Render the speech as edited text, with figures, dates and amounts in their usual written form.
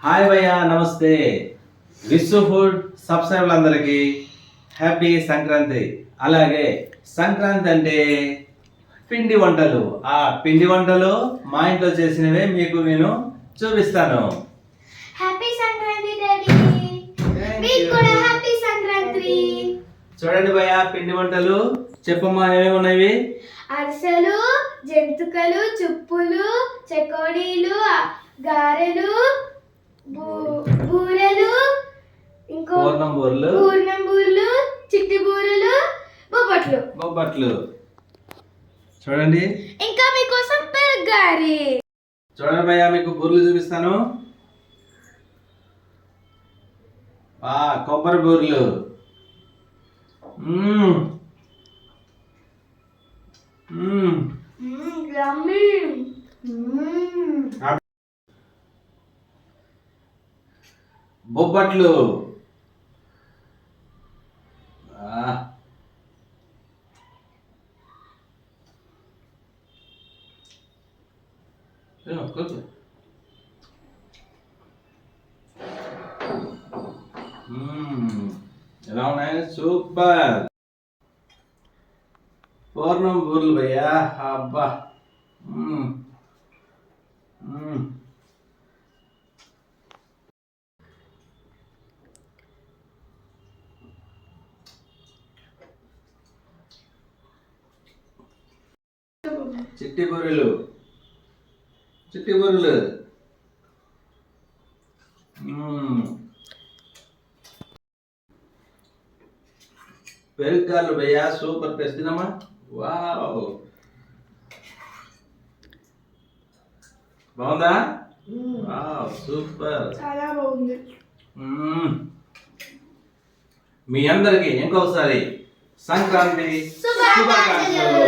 Hi భయ్య, నమస్తే. విశ్వ ఫుడ్ సబ్స్క్రైబర్లందరికీ హ్యాపీ సంక్రాంతి. అలాగే సంక్రాంతి అంటే పిండి వంటలు. ఆ పిండి వంటలు మా ఇంట్లో చేసినవే మీకు నేను చూపిస్తాను. Happy Sankranti daddy. మీకు కూడా హ్యాపీ సంక్రాంతి. చూడండి భయ్య, పిండి వంటలు చెప్పమ్మా, ఏమేమి ఉన్నాయి? అరిసెలు, జంతికలు, చుప్పులు, చెకోడీలు, గారెలు, బూరెలు, ఇంకో పూర్ణం బూరెలు, చిట్టి బూరెలు, బొబ్బట్లు. చూడండి, ఇంకా మీకోసం పెరుగారి. చూడండి భయ్య, మీకు బూరెలు చూపిస్తాను. కొబ్బరి బూరెలు. బొబ్బట్లు. ఎలా ఉన్నాయి? సూపర్. పూర్ణం బూరెలు భయ్యా, అబ్బా. చిట్టి బూరెలు. పెరుగాలు భయ్యా, సూపర్ టేస్ట్. తినమ్మా. వావ్, బాగుందా? వావ్, సూపర్, చాలా బాగుంది. మీ అందరికి ఇంకొకసారి సంక్రాంతి శుభాకాంక్షలు.